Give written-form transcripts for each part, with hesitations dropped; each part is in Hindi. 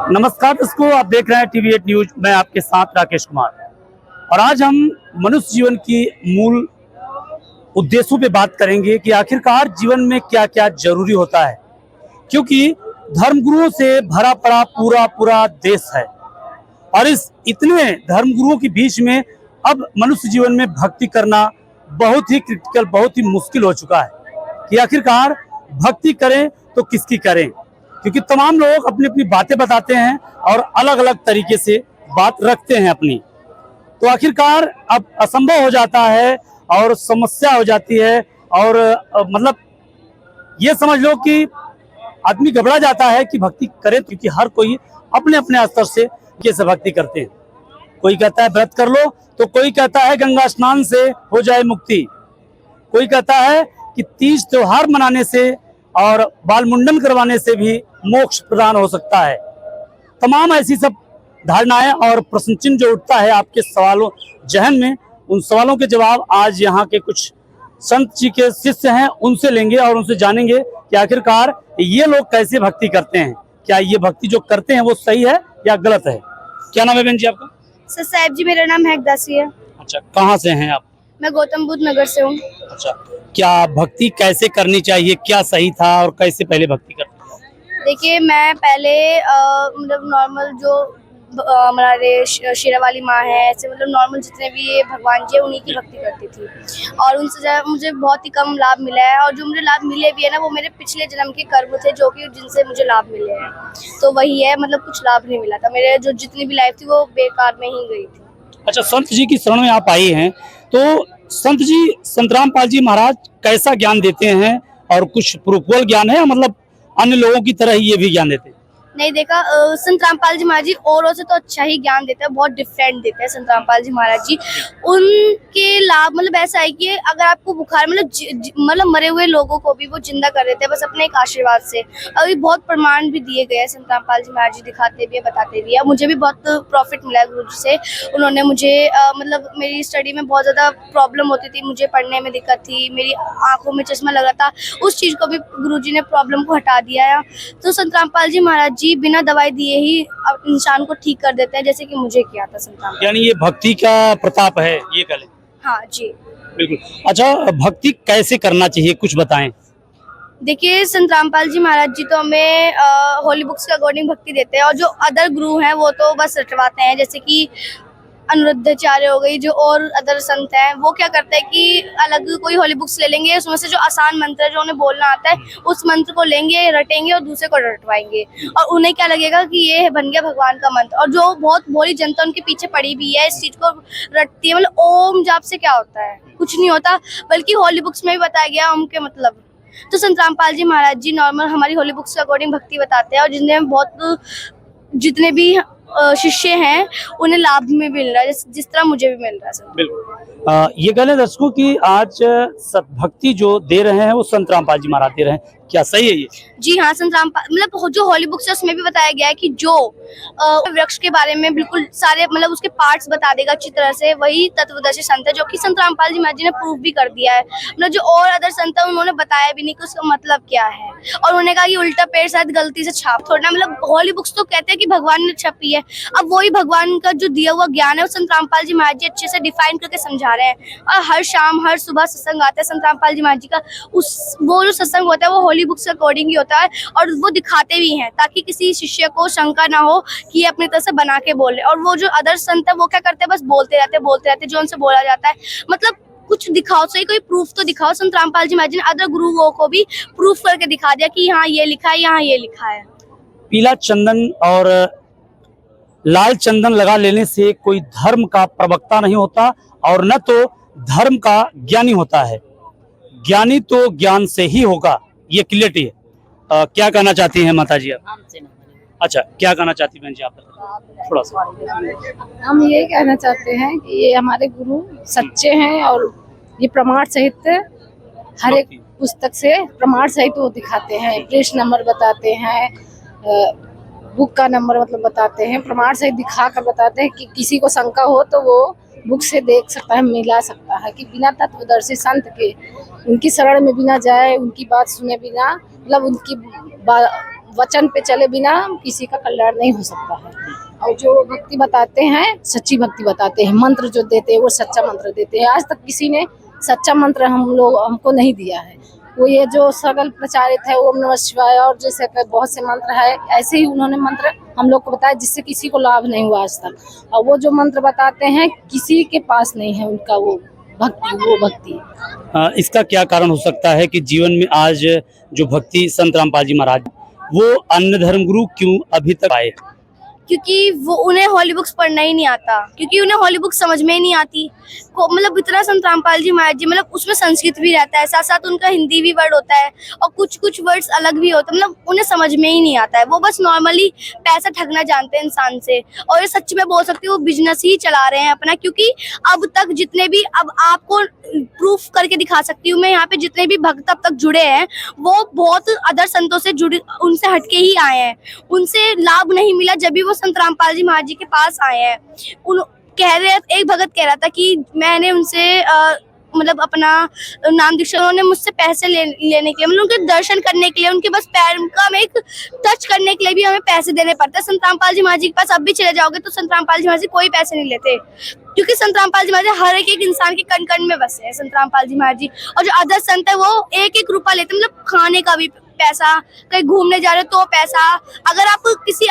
नमस्कार दोस्तों, आप देख रहे हैं टीवी8 न्यूज। मैं आपके साथ राकेश कुमार और आज हम मनुष्य जीवन की मूल उद्देश्यों पे बात करेंगे कि आखिरकार जीवन में क्या क्या जरूरी होता है, क्योंकि धर्मगुरुओं से भरा पड़ा पूरा पूरा देश है और इस इतने धर्मगुरुओं के बीच में अब मनुष्य जीवन में भक्ति करना बहुत ही क्रिटिकल, बहुत ही मुश्किल हो चुका है कि आखिरकार भक्ति करें तो किसकी करें, क्योंकि तमाम लोग अपनी अपनी बातें बताते हैं और अलग अलग तरीके से बात रखते हैं अपनी। तो आखिरकार अब असंभव हो जाता है और समस्या हो जाती है और मतलब ये समझ लो कि आदमी घबरा जाता है कि भक्ति करें, क्योंकि हर कोई अपने अपने स्तर से कैसे भक्ति करते हैं। कोई कहता है व्रत कर लो, तो कोई कहता है गंगा स्नान से हो जाए मुक्ति, कोई कहता है कि तीज त्योहार मनाने से और बाल मुंडन करवाने से भी मोक्ष प्रदान हो सकता है। तमाम ऐसी सब धारणाएं और प्रश्न चिन्ह जो उठता है आपके सवालों जहन में, उन सवालों के जवाब आज यहाँ के कुछ संत जी के शिष्य हैं उनसे लेंगे और उनसे जानेंगे कि आखिरकार ये लोग कैसे भक्ति करते हैं, क्या ये भक्ति जो करते हैं वो सही है या गलत है। क्या नाम है बहन जी आपका? सर साहिब जी, मेरा नाम हेकदासी है। अच्छा, कहाँ से हैं आप? मैं गौतम बुद्ध नगर से हूँ। अच्छा, क्या भक्ति कैसे करनी चाहिए, क्या सही था और कैसे पहले भक्ति करते थे? देखिए, मैं पहले मतलब नॉर्मल जो हमारे शेरा वाली माँ है, ऐसे मतलब नॉर्मल जितने भी ये भगवान जी है उन्हीं की भक्ति करती थी और उनसे मुझे बहुत ही कम लाभ मिला है और जो मुझे लाभ मिले भी है ना, वो मेरे पिछले जन्म के कर्म थे जो कि जिनसे मुझे लाभ मिले हैं। तो वही है, मतलब कुछ लाभ नहीं मिला था, मेरे जो जितनी भी लाइफ थी वो बेकार में ही गई थी। अच्छा, संत जी की शरण में आप आई हैं, तो संत जी संत रामपाल जी महाराज कैसा ज्ञान देते हैं और कुछ प्रूफुअल ज्ञान है, मतलब अन्य लोगों की तरह ही ये भी ज्ञान देते हैं? नहीं देखा, संत रामपाल जी महाराज जी औरों से तो अच्छा ही ज्ञान देते हैं, बहुत डिफरेंट देते हैं संत रामपाल जी महाराज जी। उनके लाभ मतलब ऐसा है कि अगर आपको बुखार मतलब मरे हुए लोगों को भी वो जिंदा कर देते हैं बस अपने एक आशीर्वाद से। अभी बहुत प्रमाण भी दिए गए हैं, संत रामपाल जी महाराज जी दिखाते भी है, बताते भी है। मुझे भी बहुत प्रॉफिट मिला है गुरु जी से। उन्होंने मुझे मतलब मेरी स्टडी में बहुत ज़्यादा प्रॉब्लम होती थी, मुझे पढ़ने में दिक्कत थी, मेरी आंखों में चश्मा लगा था, उस चीज़ को भी गुरु जी ने प्रॉब्लम को हटा दिया है। तो संत रामपाल जी महाराज जी बिना दवाई दिए ही इंसान को ठीक कर देते हैं, जैसे कि मुझे किया था संत रामपाल। यानी ये भक्ति का प्रताप है, ये कह लें? हाँ जी, बिल्कुल। अच्छा, भक्ति कैसे करना चाहिए, कुछ बताएं। देखिए, संत रामपाल जी महाराज जी तो हमें होली बुक्स के अकॉर्डिंग भक्ति देते हैं और जो अदर गुरु हैं वो तो बस रटवाते हैं, जैसे कि अनुरुद्धाचार्य हो गई, जो और अदर संत हैं वो क्या करते हैं कि अलग कोई होली बुक्स ले लेंगे, उसमें से जो आसान मंत्र है जो उन्हें बोलना आता है उस मंत्र को लेंगे, रटेंगे और दूसरे को रटवाएंगे और उन्हें क्या लगेगा कि ये बन गया भगवान का मंत्र। और जो बहुत भोली जनता उनके पीछे पड़ी भी है, इस चीज को रटती है। मतलब ओम जाप से क्या होता है, कुछ नहीं होता, बल्कि होली बुक्स में भी बताया गया ओम के मतलब। तो संत रामपाल जी महाराज जी नॉर्मल हमारी होली बुक्स के अकॉर्डिंग भक्ति बताते हैं और जितने भी शिष्य हैं उन्हें लाभ भी मिल रहा है, जिस तरह मुझे भी मिल रहा है। बिल्कुल। ये कह लें दर्शकों कि आज भक्ति जो दे रहे हैं वो संत रामपाल जी महाराज दे रहे हैं, क्या सही है ये? जी हाँ, संत रामपाल मतलब जो होली बुक्स है उसमें भी बताया गया है कि जो वृक्ष के बारे में बिल्कुल सारे मतलब उसके पार्ट्स बता देगा अच्छी तरह से, वही तत्वदर्शी संत है, जो कि संत रामपाल जी महाराज जी ने प्रूफ भी कर दिया है। मतलब जो और अदर संत है उन्होंने बताया भी नहीं कि उसका मतलब क्या है और उन्होंने कहा कि उल्टा पेड़ शायद गलती से छाप थोड़ा, मतलब होली बुक्स तो कहते हैं कि भगवान ने छपी है, अब वही भगवान का जो दिया हुआ ज्ञान है वो संत रामपाल जी महाराज जी अच्छे से डिफाइन करके समझा रहे हैं। और हर शाम हर सुबह सत्संग आता है संत रामपाल जी महाराज जी का, वो जो सत्संग होता है वो होली बुक्स के अकॉर्डिंग ही होता है और वो दिखाते भी हैं ताकि किसी शिष्य को शंका ना हो कि ये अपनी तरह से बना के बोले। और वो जो अदर संत है वो क्या करते हैं, बस बोलते रहते जो उनसे बोला जाता है, मतलब कुछ दिखाओ, सही कोई प्रूफ तो दिखाओ। संत रामपाल जी महाराज जी ने अदर गुरुओं को भी प्रूफ करके दिखा दिया कि यहाँ ये लिखा है, यहाँ ये लिखा है। पीला चंदन और लाल चंदन लगा लेने से कोई धर्म का प्रवक्ता नहीं होता और न तो धर्म का ज्ञानी होता है, ज्ञानी तो ज्ञान से ही होगा, ये क्लियरिटी है। क्या कहना चाहती हैं माता जी आप? अच्छा, क्या कहना चाहती बहन जी आप? थोड़ा सा। हम ये कहना चाहते हैं कि ये हमारे गुरु सच्चे हैं और ये प्रमाण सहित हर एक पुस्तक से प्रमाण सहित वो दिखाते हैं, पेज नंबर बताते हैं, बुक का नंबर मतलब बताते हैं, प्रमाण सहित दिखा कर बताते हैं कि किसी को शंका हो तो वो बुक से देख सकता है, मिला सकता है कि बिना तत्वदर्शी संत के उनकी शरण में बिना जाए, उनकी बात सुने बिना, मतलब उनकी वचन पे चले बिना किसी का कल्याण नहीं हो सकता है। और जो भक्ति बताते हैं सच्ची भक्ति बताते हैं, मंत्र जो देते हैं वो सच्चा मंत्र देते हैं। आज तक किसी ने सच्चा मंत्र हमको नहीं दिया है। वो ये जो सगल प्रचारित है ओम नमः शिवाय और जैसे कि बहुत से मंत्र है, ऐसे ही उन्होंने मंत्र हम लोग को बताया जिससे किसी को लाभ नहीं हुआ आज तक। और वो जो मंत्र बताते हैं किसी के पास नहीं है उनका वो भक्ति। इसका क्या कारण हो सकता है कि जीवन में आज जो भक्ति संत रामपाल जी महाराज वो अन्य धर्मगुरु क्यों अभी तक आए? क्योंकि वो उन्हें हॉली बुक्स पढ़ना ही नहीं आता, क्योंकि उन्हें हॉली बुक्स समझ में ही नहीं आती। मतलब इतना संत रामपाल जी महाराज जी मतलब उसमें संस्कृत भी रहता है, साथ साथ उनका हिंदी भी वर्ड होता है और कुछ कुछ वर्ड्स अलग भी होते हैं, मतलब उन्हें समझ में ही नहीं आता है। वो बस नॉर्मली पैसा ठगना जानते हैं इंसान से, और ये सच में बोल सकती हूँ वो बिजनेस ही चला रहे हैं अपना। क्योंकि अब तक जितने भी, अब आपको प्रूफ करके दिखा सकती हूँ मैं, यहाँ पे जितने भी भक्त अब तक जुड़े हैं वो बहुत अदर संतों से जुड़े, उनसे हटके ही आए हैं, उनसे लाभ नहीं मिला जब भी वो संत रामपाल जी महाराज जी के पास आए हैं। कह रहे, एक भगत कह रहा था कि मैंने उनसे मतलब अपना नाम दीक्षा, उन्होंने मुझसे पैसे लेने के लिए, मतलब उनके दर्शन करने के लिए, उनके बस पैर का में एक टच करने के लिए भी हमें पैसे देने पड़ते हैं। संत रामपाल जी महाराज जी के पास अब भी चले जाओगे तो संत रामपाल जी महाराज जी कोई पैसे नहीं लेते, क्योंकि संत रामपाल जी महाराज जी हर एक इंसान के कण कण में बसे हैं संत रामपाल जी महाराज जी। और जो अदर संत है वो एक एक रुपया लेते, मतलब खाने का भी पैसा, कहीं घूमने जा रहे हो तो पैसा। अगर आप किसी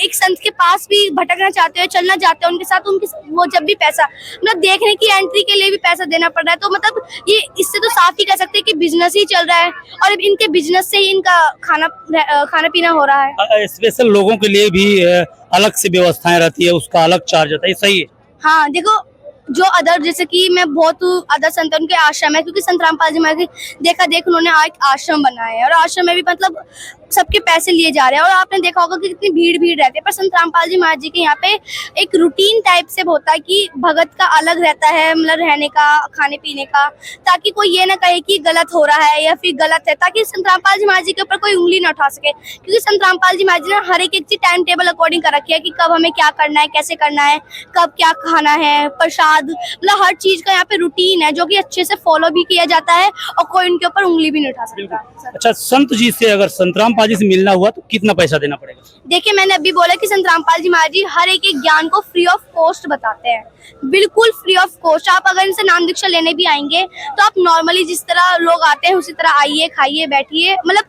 एक संत के पास भी भटकना चाहते हो, चलना चाहते हो उनके साथ, उनके वो जब भी पैसा, मतलब देखने की एंट्री के लिए भी पैसा देना पड़ रहा है। तो मतलब ये इससे तो साफ ही कह सकते हैं कि बिजनेस ही चल रहा है, और अब इनके बिजनेस से ही इनका खाना पीना हो रहा है। स्पेशल लोगों के लिए भी अलग से व्यवस्थाएं रहती है, उसका अलग चार्ज होता है, सही है? हाँ देखो, जो अदर जैसे कि मैं बहुत अदर संत उनके आश्रम है, क्योंकि संत रामपाल जी महाराज देखा उन्होंने एक आश्रम बनाया है, और आश्रम में भी मतलब सबके पैसे लिए जा रहे हैं। और आपने देखा होगा कि कितनी भीड़ रहती है, पर संत रामपाल जी महाराज जी के यहाँ पे एक रूटीन टाइप से होता है कि भगत का अलग रहता है, मतलब रहने का, खाने पीने का, ताकि कोई ये ना कहे कि गलत हो रहा है या फिर गलत है, ताकि संत रामपाल जी महाराज जी के ऊपर कोई उंगली ना उठा सके। क्योंकि संत रामपाल जी महाराज जी ने हर एक चीज टाइम टेबल अकॉर्डिंग कर रखी है कि कब हमें क्या करना है, कैसे करना है, कब क्या खाना है, प्रसाद, मतलब हर चीज का यहाँ पे रूटीन है जो कि अच्छे से फॉलो भी किया जाता है, और कोई उनके ऊपर उंगली भी नहीं उठा सकता। अच्छा, संत जी से अगर संत रामपाल जी से मिलना हुआ तो कितना पैसा देना पड़ेगा? देखिए, मैंने अभी बोला कि संत रामपाल जी महाराज जी हर एक ज्ञान को फ्री ऑफ कॉस्ट बताते हैं, बिल्कुल फ्री ऑफ कॉस्ट। आप अगर इनसे नाम दीक्षा लेने भी आएंगे तो आप नॉर्मली जिस तरह लोग आते हैं उसी तरह आइए, खाइए, बैठिए। मतलब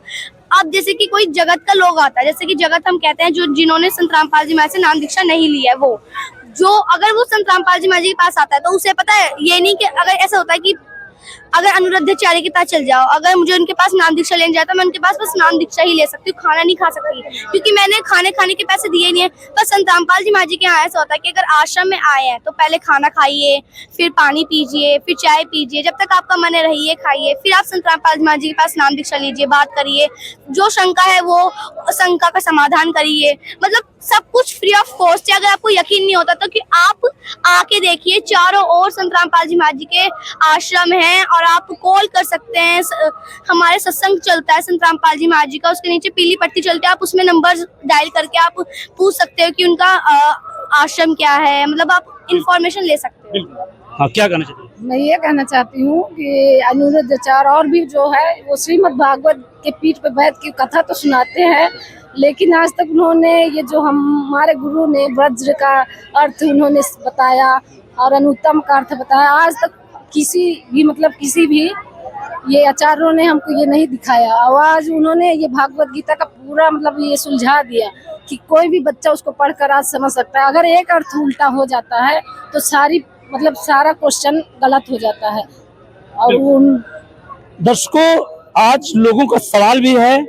आप जैसे कि कोई जगत का लोग आता है, जैसे कि जगत हम कहते हैं जो जिन्होंने संत रामपाल जी महाराज से नाम दीक्षा नहीं लिया है, वो जो अगर वो संत रामपाल जी महाराज जी के पास आता है तो उसे पता है, ये नहीं कि अगर ऐसा होता है कि अगर अनुरुद्धाचार्य के पास चल जाओ, अगर मुझे उनके पास नाम दीक्षा लेने जाता मैं उनके पास बस नाम दीक्षा ही ले सकती हूँ, खाना नहीं खा सकती, क्योंकि मैंने खाने के पैसे दिए नहीं है। पर संत रामपाल जी महाराज जी के यहाँ ऐसा होता है कि अगर आश्रम में आए हैं तो पहले खाना खाइए, फिर पानी पीजिए, फिर चाय पीजिए, जब तक आपका मन रहिए, खाइए, फिर आप संत रामपाल जी महाराज जी के पास नाम दीक्षा लीजिए, बात करिए, जो शंका है वो शंका का समाधान करिए। मतलब सब कुछ फ्री ऑफ कॉस्ट है। अगर आपको यकीन नहीं होता तो कि आप आके देखिए, चारों ओर संत रामपाल जी महाराज जी के आश्रम हैं, और आप कॉल कर सकते हैं। हमारे सत्संग चलता है संत रामपाल जी महाराज जी का, उसके नीचे पीली पट्टी चलती है, आप उसमें नंबर डायल करके आप पूछ सकते हो कि उनका आश्रम क्या है, मतलब आप इंफॉर्मेशन ले सकते हो। हाँ, क्या कहना चाहते हैं? मैं ये कहना चाहती हूँ कि अनुरुद्धाचार्य और भी जो है वो श्रीमद् भागवत के पीठ पे बैठ के कथा तो सुनाते हैं, लेकिन आज तक उन्होंने ये जो हमारे गुरु ने वज्र का अर्थ उन्होंने बताया और अनुत्तम का अर्थ बताया, आज तक किसी भी ये आचार्यों ने हमको ये नहीं दिखाया। और आज उन्होंने ये भागवत गीता का पूरा मतलब ये सुलझा दिया कि कोई भी बच्चा उसको पढ़कर आज समझ सकता है। अगर एक अर्थ उल्टा हो जाता है तो सारा क्वेश्चन गलत हो जाता है। और दर्शकों, आज लोगों का सवाल भी है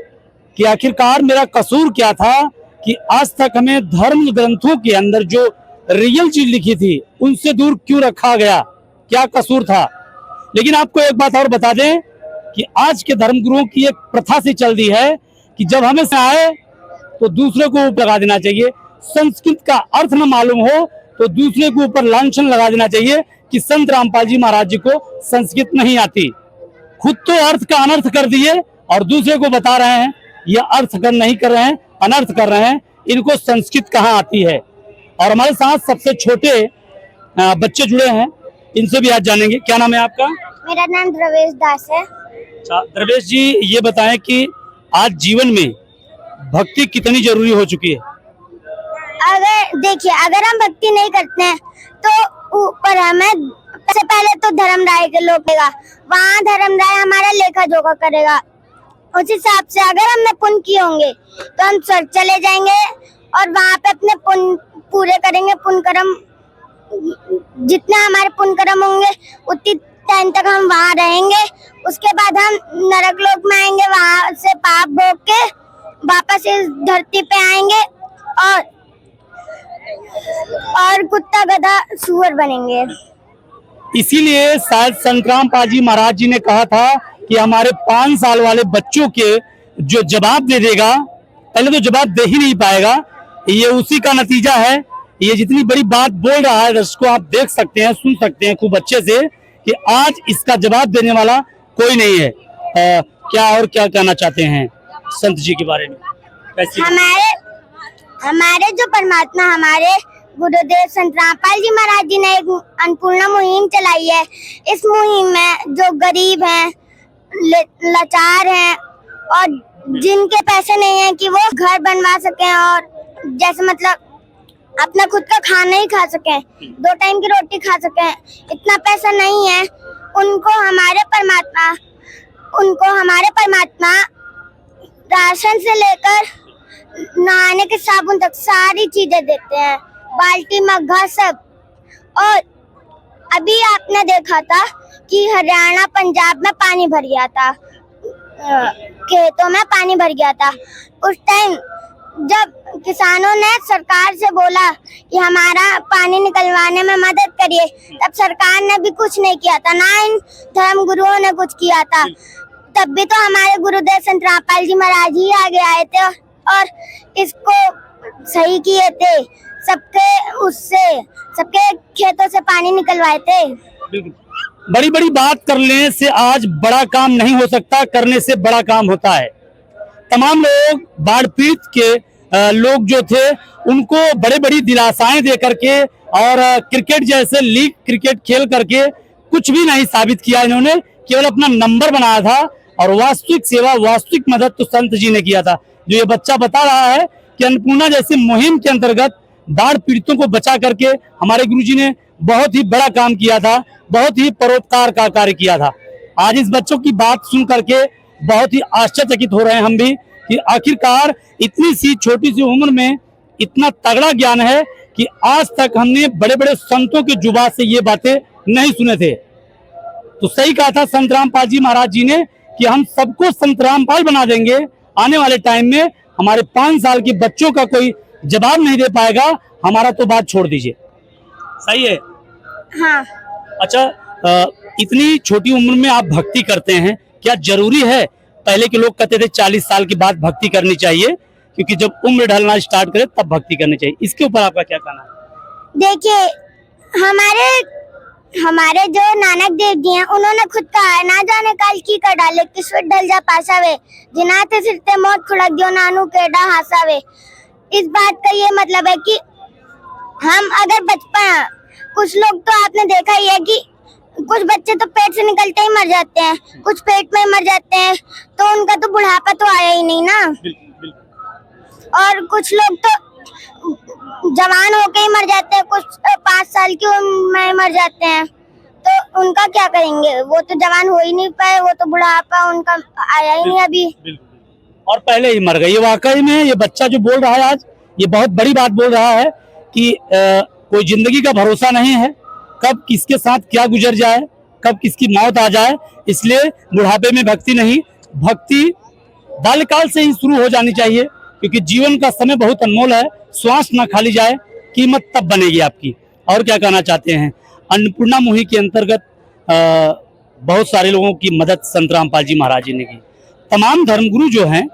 कि आखिरकार मेरा कसूर क्या था कि आज तक हमें धर्म ग्रंथों के अंदर जो रियल चीज लिखी थी उनसे दूर क्यों रखा गया, क्या कसूर था। लेकिन आपको एक बात और बता दें कि आज के धर्मगुरुओं की एक प्रथा सी चल दी है कि जब हमें से आए तो दूसरे को ऊपर लगा देना चाहिए, संस्कृत का अर्थ न मालूम हो तो दूसरे के ऊपर लांछन लगा देना चाहिए कि संत रामपाल जी महाराज जी को संस्कृत नहीं आती। खुद तो अर्थ का अनर्थ कर दिए और दूसरे को बता रहे हैं ये अर्थ नहीं कर रहे हैं, अनर्थ कर रहे हैं, इनको संस्कृत कहाँ आती है। और हमारे साथ सबसे छोटे बच्चे जुड़े हैं, इनसे भी आज जानेंगे। क्या नाम है आपका? मेरा नाम द्रवेश दास है। द्रवेश जी, ये बताएं कि आज जीवन में भक्ति कितनी जरूरी हो चुकी है? अगर देखिए, अगर हम भक्ति नहीं करते हैं तो ऊपर हमें सबसे पहले तो धर्मराय के लोग देगा, वहाँ धर्मराय हमारा लेखा जोखा करेगा। उस हिसाब से अगर हमने पुण्य किए होंगे तो हम स्वर्ग चले जाएंगे और वहाँ पे अपने पुण्य पूरे करेंगे। पुण्य कर्म जितना हमारे पुण्य कर्म होंगे उतनी टाइम तक हम वहाँ रहेंगे। उसके बाद हम नरक लोक में आएंगे, वहाँ से पाप भोग के वापस इस धरती पे आएंगे और कुत्ता गधा सुअर बनेंगे। इसीलिए शायद संतराम पाल जी महाराज जी ने कहा था कि हमारे 5 साल वाले बच्चों के जो जवाब दे देगा, पहले तो जवाब दे ही नहीं पाएगा, ये उसी का नतीजा है। ये जितनी बड़ी बात बोल रहा है, दर्शकों आप देख सकते हैं, सुन सकते हैं खूब अच्छे से कि आज इसका जवाब देने वाला कोई नहीं है। क्या और क्या कहना चाहते हैं संत जी के बारे में? कैसे हमारे जो परमात्मा, हमारे गुरुदेव संतराम पाल जी महाराज जी ने एक अन्नपूर्णा मुहिम चलाई है। इस मुहिम में जो गरीब हैं, लाचार हैं और जिनके पैसे नहीं हैं कि वो घर बनवा सकें और जैसे मतलब अपना खुद का खाना ही खा सकें, 2 टाइम की रोटी खा सकें, इतना पैसा नहीं है, उनको हमारे परमात्मा राशन से लेकर नहाने के साबुन तक सारी चीजें देते हैं, बाल्टी मग्घा सब। और अभी आपने देखा था कि हरियाणा पंजाब में पानी भर गया था, खेतों में पानी भर गया था। उस टाइम जब किसानों ने सरकार से बोला कि हमारा पानी निकलवाने में मदद करिए, तब सरकार ने भी कुछ नहीं किया था, ना इन धर्म गुरुओं ने कुछ किया था। तब भी तो हमारे गुरुदेव संतराम पाल जी महाराज ही आगे आए थे और इसको सही किए थे, सबके खेतों से पानी निकलवाए थे। बड़ी बड़ी बात करने से आज बड़ा काम नहीं हो सकता, करने से बड़ा काम होता है। तमाम लोग बाढ़ पीड़ित के लोग जो थे उनको बड़े बड़ी दिलासाएं दे करके और क्रिकेट जैसे लीग क्रिकेट खेल करके कुछ भी नहीं साबित किया इन्होंने, केवल अपना नंबर बनाया था। और वास्तविक सेवा, वास्तविक मदद तो संत जी ने किया था। जो ये बच्चा बता रहा है कि अन्नपूर्णा जैसी मुहिम के अंतर्गत बाढ़ पीड़ितों को बचा करके हमारे गुरुजी ने बहुत ही बड़ा काम किया था, बहुत ही परोपकार का कार्य किया था। आज इस बच्चों की बात सुन करके बहुत ही आश्चर्यचकित हो रहे हैं हम भी कि आखिरकार इतनी सी छोटी सी उम्र में इतना तगड़ा ज्ञान है कि आज तक हमने बड़े बड़े संतों की जुबान से ये बातें नहीं सुने थे। तो सही कहा था संतराम पाल जी महाराज जी ने कि हम सबको संतराम पाल बना देंगे। आने वाले टाइम में हमारे 5 साल के बच्चों का कोई जवाब नहीं दे पाएगा, हमारा तो बात छोड़ दीजिए। सही है? हाँ। अच्छा, इतनी छोटी उम्र में आप भक्ति करते हैं, क्या जरूरी है? पहले के लोग कहते थे 40 साल के बाद भक्ति करनी चाहिए, क्योंकि जब उम्र ढलना स्टार्ट करे तब भक्ति करनी चाहिए। इसके ऊपर आपका क्या कहना है? देखिए, हमारे जो नानक देव जी हैं, उन्होंने खुद कहा है, ना जाने काल की कर डाले किस्मत ढल जा पासावे, जिनाते सिरते मौत खुड़क दियो नानू केडा हासावे। इस बात का ये मतलब है कि हम अगर बचपन, कुछ लोग तो आपने देखा ही है कि कुछ बच्चे तो पेट से निकलते ही मर जाते हैं, कुछ पेट में मर जाते हैं, तो उनका तो बुढ़ापा तो आया ही नहीं ना। और कुछ लोग तो जवान होके ही मर जाते हैं, कुछ 5 साल की उम्र में मर जाते हैं, तो उनका क्या करेंगे? वो तो जवान हो ही नहीं पाए, वो तो बुढ़ापा उनका आया ही नहीं अभी, और पहले ही मर गए। ये वाकई में ये बच्चा जो बोल रहा है आज, ये बहुत बड़ी बात बोल रहा है कि कोई जिंदगी का भरोसा नहीं है, कब किसके साथ क्या गुजर जाए, कब किसकी मौत आ जाए। इसलिए बुढ़ापे में भक्ति नहीं, भक्ति बाल्यकाल से ही शुरू हो जानी चाहिए, क्योंकि जीवन का समय बहुत अनमोल है। श्वास ना खाली जाए, कीमत तब बनेगी आपकी। और क्या कहना चाहते हैं? अन्नपूर्णा मुहिम के अंतर्गत बहुत सारे लोगों की मदद संतराम पाल जी महाराज जी ने की। तमाम धर्मगुरु जो हैं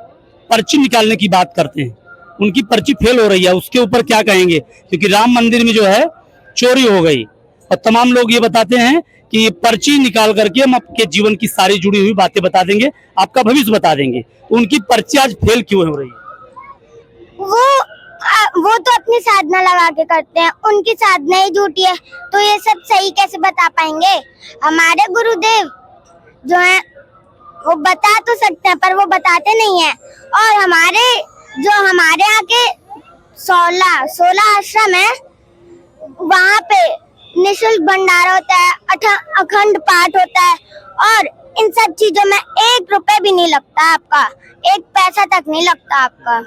पर्ची निकालने की बात करते हैं, उनकी पर्ची फेल हो रही है, उसके ऊपर क्या कहेंगे? क्योंकि राम मंदिर में जो है चोरी हो गई और तमाम लोग ये बताते हैं कि ये पर्ची निकाल करके हम आपके जीवन की सारी जुड़ी हुई बातें बता देंगे, आपका भविष्य बता देंगे। तो उनकी पर्ची आज फेल क्यों हो रही है? वो तो अपनी साधना लगा के करते हैं, उनकी साधना ही झूठी है, तो ये सब सही कैसे बता पाएंगे? हमारे गुरुदेव जो हैं वो बता तो सकते हैं पर वो बताते नहीं हैं। और जो हमारे यहाँ के 16 आश्रम है, वहाँ पे निःशुल्क भंडारा होता है, अखंड पाठ होता है और इन सब चीजों में 1 रुपए भी नहीं लगता आपका, 1 पैसा तक नहीं लगता आपका।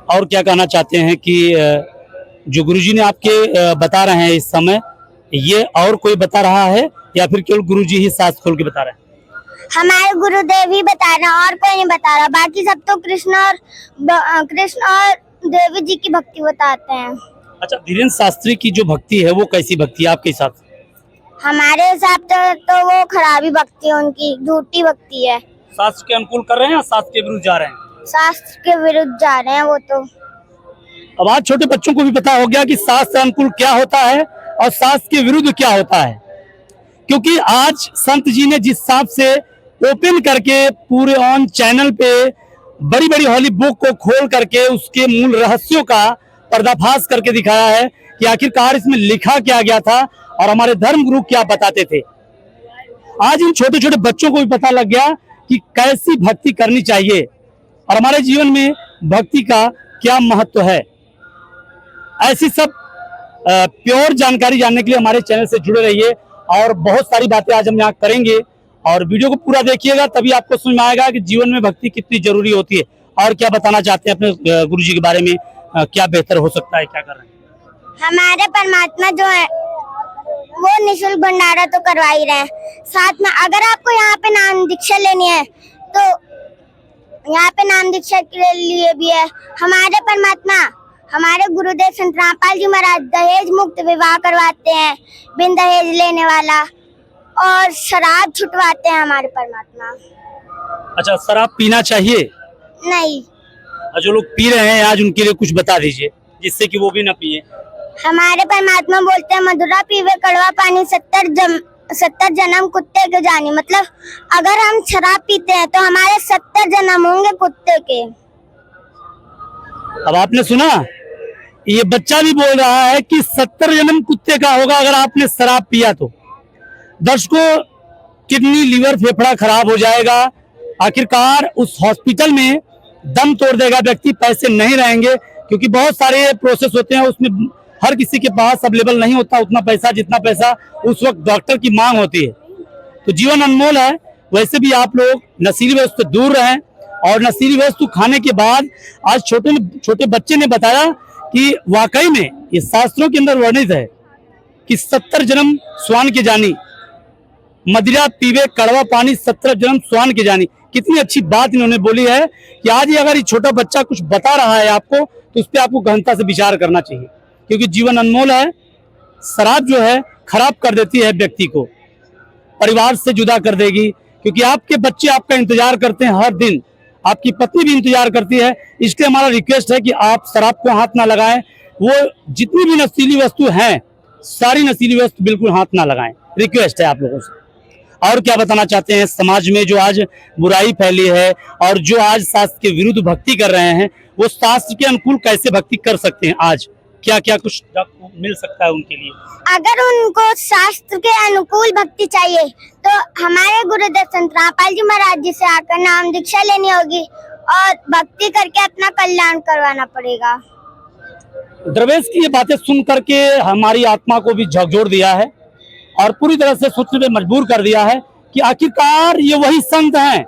और क्या कहना चाहते हैं कि जो गुरुजी ने आपके बता रहे हैं इस समय, ये और कोई बता रहा है या फिर केवल गुरुजी ही सांस खोल के बता रहे हैं? हमारे गुरुदेव ही बता रहे हैं और कोई नहीं बता रहा, बाकी सब तो कृष्ण और देवी जी की भक्ति बताते हैं। अच्छा, धीरेन्द्र शास्त्री की जो भक्ति है वो कैसी भक्ति है आपके हिसाब से? हमारे हिसाब से तो वो खराबी भक्ति है, उनकी झूठी भक्ति है। शास्त्र के अनुकूल कर रहे हैं या शास्त्र के विरुद्ध जा रहे हैं? शास्त्र के विरुद्ध जा रहे हैं वो तो। अब आज छोटे बच्चों को भी पता हो गया कि शास्त्र अनुकूल क्या होता है और शास्त्र के विरुद्ध क्या होता है, क्योंकि आज संत जी ने जिस हिसाब से ओपन करके पूरे ऑन चैनल पे बड़ी बड़ी हॉली बुक को खोल करके उसके मूल रहस्यों का पर्दाफाश करके दिखाया है कि आखिरकार इसमें लिखा क्या गया था और हमारे धर्म गुरु क्या बताते थे। आज इन छोटे छोटे बच्चों को भी पता लग गया कि कैसी भक्ति करनी चाहिए और हमारे जीवन में भक्ति का क्या महत्व है। ऐसी सब प्योर जानकारी जानने के लिए हमारे चैनल से जुड़े रहिए और बहुत सारी बातें आज हम यहाँ करेंगे और वीडियो को पूरा देखिएगा, तभी आपको समझ में आएगा कि जीवन में भक्ति कितनी जरूरी होती है और क्या बताना चाहते हैं अपने गुरुजी के बारे में, क्या बेहतर हो सकता है, क्या कर रहे हैं। हमारे परमात्मा जो है वो निःशुल्क भंडारा तो करवा ही रहे हैं, साथ में अगर आपको यहाँ पे नाम दीक्षा लेनी है तो यहाँ पे नाम दीक्षा के लिए भी है। हमारे परमात्मा, हमारे गुरुदेव संत रामपाल जी महाराज दहेज मुक्त विवाह करवाते हैं, बिन दहेज लेने वाला, और शराब छुटवाते हैं हमारे परमात्मा। अच्छा, शराब पीना चाहिए? नहीं। और जो लोग पी रहे हैं आज उनके लिए कुछ बता दीजिए जिससे कि वो भी ना पिए। हमारे परमात्मा बोलते हैं मधुरा पीवे कड़वा पानी 70 जन्म कुत्ते के जानी, मतलब अगर हम शराब पीते हैं तो हमारे 70 जन्म होंगे कुत्ते के। अब आपने सुना, ये बच्चा भी बोल रहा है कि 70 जन्म कुत्ते का होगा अगर आपने शराब पिया तो। दर्शकों, किडनी, लीवर, फेफड़ा खराब हो जाएगा, आखिरकार उस हॉस्पिटल में दम तोड़ देगा व्यक्ति, पैसे नहीं रहेंगे क्योंकि बहुत सारे प्रोसेस होते हैं, उसमें हर किसी के पास अवेलेबल नहीं होता उतना पैसा जितना पैसा उस वक्त डॉक्टर की मांग होती है। तो जीवन अनमोल है। वैसे भी आप लोग नशीली वस्तु से दूर रहें और नशीली वस्तु खाने के बाद आज छोटे बच्चे ने बताया कि वाकई में ये शास्त्रों के अंदर वर्णित है कि 70 जन्म स्वान के जानी, मदिरा पीवे कड़वा पानी 70 जन्म स्वान के जानी। कितनी अच्छी बात इन्होंने बोली है कि आज ही अगर ये छोटा बच्चा कुछ बता रहा है आपको तो उस पर आपको गहनता से विचार करना चाहिए, क्योंकि जीवन अनमोल है। शराब जो है खराब कर देती है व्यक्ति को, परिवार से जुदा कर देगी, क्योंकि आपके बच्चे आपका इंतजार करते हैं हर दिन, आपकी पत्नी भी इंतजार करती है। इसलिए हमारा रिक्वेस्ट है कि आप शराब को हाथ ना लगाएं। वो जितनी भी नशीली वस्तु हैं, सारी नशीली वस्तु बिल्कुल हाथ ना लगाएं, रिक्वेस्ट है आप लोगों से। और क्या बताना चाहते हैं, समाज में जो आज बुराई फैली है और जो आज शास्त्र के विरुद्ध भक्ति कर रहे हैं, वो शास्त्र के अनुकूल कैसे भक्ति कर सकते हैं? आज क्या क्या कुछ मिल सकता है उनके लिए? अगर उनको शास्त्र के अनुकूल भक्ति चाहिए तो हमारे गुरुदेव संत रामपाल जी महाराज जी से आकर नाम दीक्षा लेनी होगी और भक्ति करके अपना कल्याण करवाना पड़ेगा। द्रवेश की ये बातें सुन करके हमारी आत्मा को भी झकझोर दिया है और पूरी तरह से सोचने पे मजबूर कर दिया है कि आखिरकार ये वही संत हैं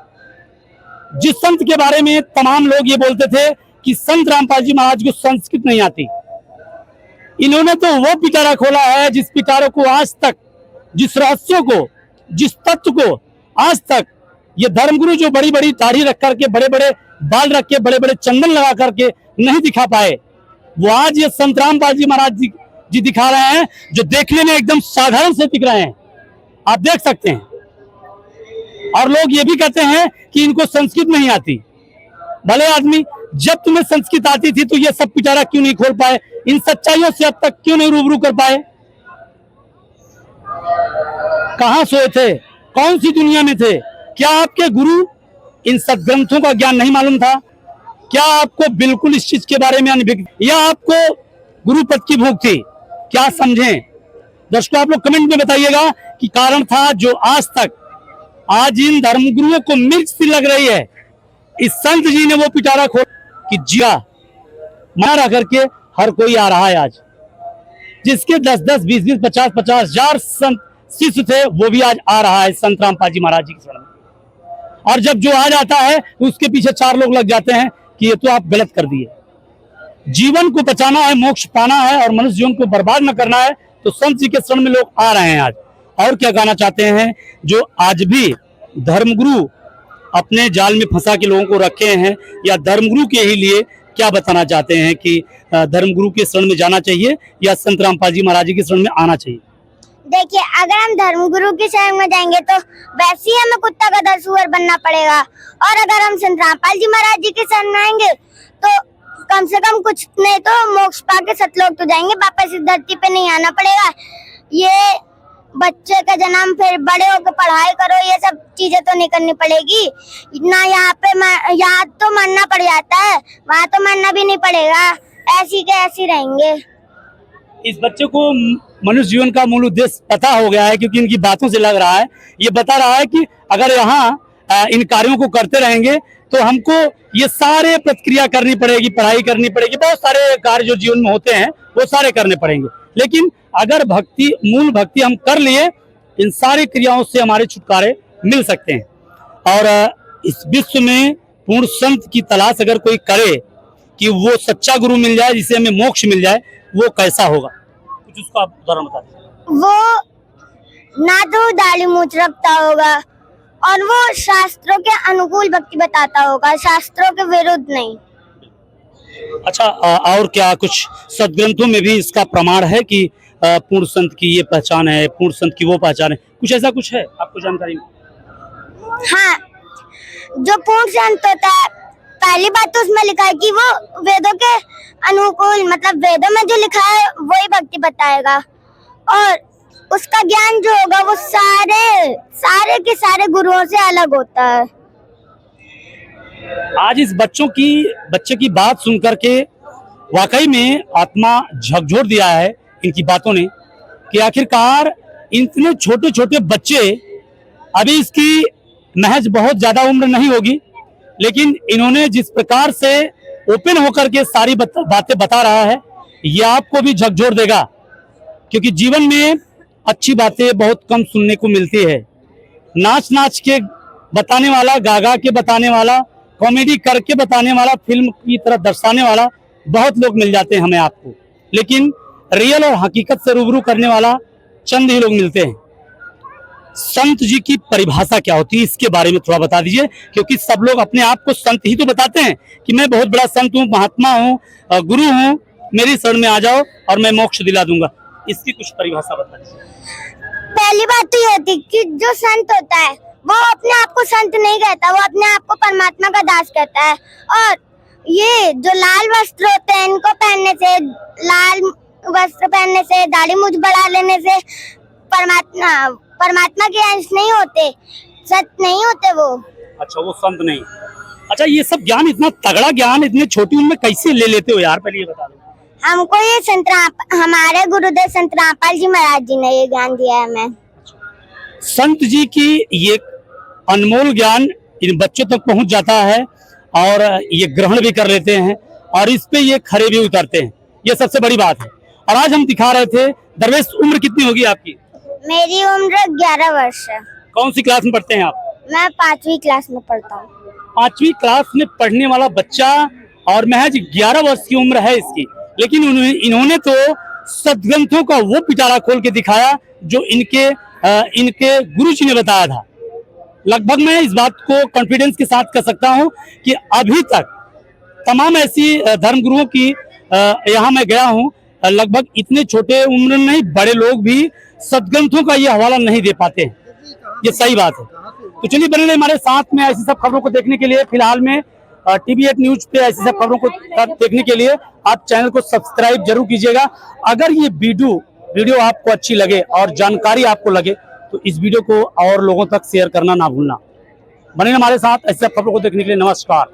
जिस संत के बारे में तमाम लोग ये बोलते थे कि संत रामपाल जी महाराज को संस्कृत नहीं आती। इन्होंने तो वो पिटारा खोला है जिस पिटारे को आज तक, जिस रहस्यों को, जिस तत्व को आज तक ये धर्मगुरु जो बड़ी बड़ी दाढ़ी रख करके, बड़े बड़े बाल रख के, बड़े बड़े चंदन लगा करके नहीं दिखा पाए, वो आज ये संत रामपाल जी महाराज जी दिखा रहे हैं, जो देखने में एकदम साधारण से दिख रहे हैं, आप देख सकते हैं। और लोग ये भी कहते हैं कि इनको संस्कृत नहीं आती। भले आदमी, जब तुम्हें संस्कृत आती थी तो ये सब पिटारा क्यों नहीं खोल पाए? इन सच्चाइयों से अब तक क्यों नहीं रूबरू कर पाए? कहां सोए थे? कौन सी दुनिया में थे? क्या आपके गुरु इन सदग्रंथों का ज्ञान नहीं मालूम था? क्या आपको बिल्कुल इस चीज के बारे में अनभिज्ञ, या आपको गुरु पद की भूख थी? क्या समझें? दर्शकों, आप लोग कमेंट में बताइएगा कि कारण था जो आज तक, आज इन धर्मगुरुओं को मिर्च सी लग रही है इस संत जी ने वो पिटारा खोल कि जिया मारा करके हर कोई आ रहा है आज, जिसके 10-10, 20-20, 50-50 हजार संत शिष्य थे, वो भी आज आ रहा है संत रामपाल जी महाराज जी के शरण में। और जब जो आ जाता है उसके पीछे 4 लोग लग जाते हैं कि ये तो आप गलत कर दिए। जीवन को बचाना है, मोक्ष पाना है और मनुष्य जीवन को बर्बाद न करना है, तो संत जी के शरण में लोग आ रहे हैं आज। और क्या कहना चाहते हैं, जो आज भी धर्मगुरु अपने जाल में फंसा के लोगों को रखे हैं, या धर्मगुरु के ही लिए क्या बताना चाहते हैं कि धर्मगुरु के शरण में जाना चाहिए या संत रामपाल जी महाराज जी के शरण में आना चाहिए? देखिए, अगर हम धर्मगुरु के शरण में जाएंगे तो वैसे ही हमें कुत्ता गधा सुअर बनना पड़ेगा, और अगर हम संत रामपाल जी महाराज जी के शरण में आएंगे तो कम से कम कुछ नहीं तो मोक्ष पाके सतलोक तो जाएंगे, वापस इस धरती पे नहीं आना पड़ेगा। ये बच्चे का जन्म, फिर बड़े होकर पढ़ाई करो, ये सब चीजें तो नहीं करनी पड़ेगी ना। यहाँ तो मरना पड़ जाता है, वहाँ तो मरना भी नहीं पड़ेगा, ऐसी के ऐसी रहेंगे। इस बच्चे को मनुष्य जीवन का मूल उद्देश्य पता हो गया है, क्योंकि इनकी बातों से लग रहा है, ये बता रहा है कि अगर यहाँ इन कार्यों को करते रहेंगे तो हमको ये सारे प्रक्रिया करनी पड़ेगी, पढ़ाई करनी पड़ेगी, बहुत सारे कार्य जो जीवन में होते हैं वो सारे करने पड़ेंगे। लेकिन अगर भक्ति, मूल भक्ति हम कर लिए, इन सारी क्रियाओं से हमारे छुटकारे मिल सकते हैं। और इस विश्व में पूर्ण संत की तलाश अगर कोई करे कि वो सच्चा गुरु मिल जाए जिसे हमें मोक्ष मिल जाए, वो कैसा होगा, कुछ उसका आप उदाहरण बता दीजिए। वो ना तो दाढ़ी मूंछ रखता होगा, और वो शास्त्रों के अनुकूल भक्ति बताता होगा, शास्त्रों के विरुद्ध नहीं। अच्छा, और क्या कुछ सदग्रंथों में भी इसका प्रमाण है कि पूर्ण संत की ये पहचान है, पूर्ण संत की वो पहचान है, कुछ ऐसा कुछ है आपको जानकारी में? हाँ, जो पूर्ण संत होता है, पहली बात तो उसमें लिखा है कि वो वेदों के अनुकूल, मतलब वेदों में जो लिखा है वही भक्ति बताएगा, और उसका ज्ञान जो होगा वो सारे के सारे गुरुओं से अलग होता है। आज इस बच्चे की बात सुन करके वाकई में आत्मा झकझोर दिया है इनकी बातों ने, कि आखिरकार इतने छोटे छोटे बच्चे, अभी इसकी महज बहुत ज्यादा उम्र नहीं होगी, लेकिन इन्होंने जिस प्रकार से ओपन होकर के सारी बातें बता रहा है, ये आपको भी झकझोर देगा। क्योंकि जीवन में अच्छी बातें बहुत कम सुनने को मिलती है। नाच नाच के बताने वाला, गा गा के बताने वाला, कॉमेडी करके बताने वाला, फिल्म की तरह दर्शाने वाला बहुत लोग मिल जाते हैं हमें आपको, लेकिन रियल और हकीकत से रूबरू करने वाला चंद ही लोग मिलते हैं। संत जी की परिभाषा क्या होती है, इसके बारे में थोड़ा बता दीजिए, क्योंकि सब लोग अपने आप को संत ही तो बताते हैं कि मैं बहुत बड़ा संत हूँ, महात्मा हूँ, गुरु हूँ, मेरी शरण में आ जाओ और मैं मोक्ष दिला दूंगा। इसकी कुछ परिभाषा बता दीजिए। पहली बात तो ये होती कि जो संत होता है वो अपने आप को संत नहीं कहता, वो अपने आप को परमात्मा का दास कहता है। और ये जो लाल वस्त्र होते हैं, इनको पहनने से, लाल वस्त्र पहनने से, दाढ़ी मूंछ बढ़ा लेने से परमात्मा के अंश नहीं होते, सत नहीं होते वो। अच्छा, वो संत नहीं। अच्छा, ये सब ज्ञान, इतना तगड़ा ज्ञान इतने छोटी उम्र में कैसे ले लेते हो यार, पहले ये बता दो। हमको ये हमारे गुरुदेव संत रामपाल जी महाराज जी ने ये ज्ञान दिया है हमें। संत जी की ये अनमोल ज्ञान इन बच्चों तक पहुंच जाता है और ये ग्रहण भी कर लेते हैं और इस पे ये खरे भी उतरते हैं, ये सबसे बड़ी बात है। और आज हम दिखा रहे थे, दरवेश उम्र कितनी होगी आपकी? मेरी उम्र 11 वर्ष है। कौन सी क्लास में पढ़ते हैं आप? मैं 5वीं क्लास में पढ़ता हूँ। 5वीं क्लास में पढ़ने वाला बच्चा, और महज 11 वर्ष की उम्र है इसकी, लेकिन इन्होंने तो सदग्रंथों का वो पिटारा खोल के दिखाया जो इनके गुरु जी ने बताया था। लगभग मैं इस बात को कॉन्फिडेंस के साथ कह सकता हूं कि अभी तक तमाम ऐसी धर्मगुरुओं की यहाँ मैं गया हूं, लगभग इतने छोटे उम्र में नहीं, बड़े लोग भी सदग्रंथों का ये हवाला नहीं दे पाते हैं। ये सही बात है। तो चलिए बने रहिए हमारे साथ में ऐसी सब खबरों को देखने के लिए। फिलहाल में TV8 न्यूज पे ऐसी सब खबरों को देखने के लिए आप चैनल को सब्सक्राइब जरूर कीजिएगा। अगर ये वीडियो आपको अच्छी लगे और जानकारी आपको लगे तो इस वीडियो को और लोगों तक शेयर करना ना भूलना। बने हमारे साथ ऐसी सब खबरों को देखने के लिए। नमस्कार।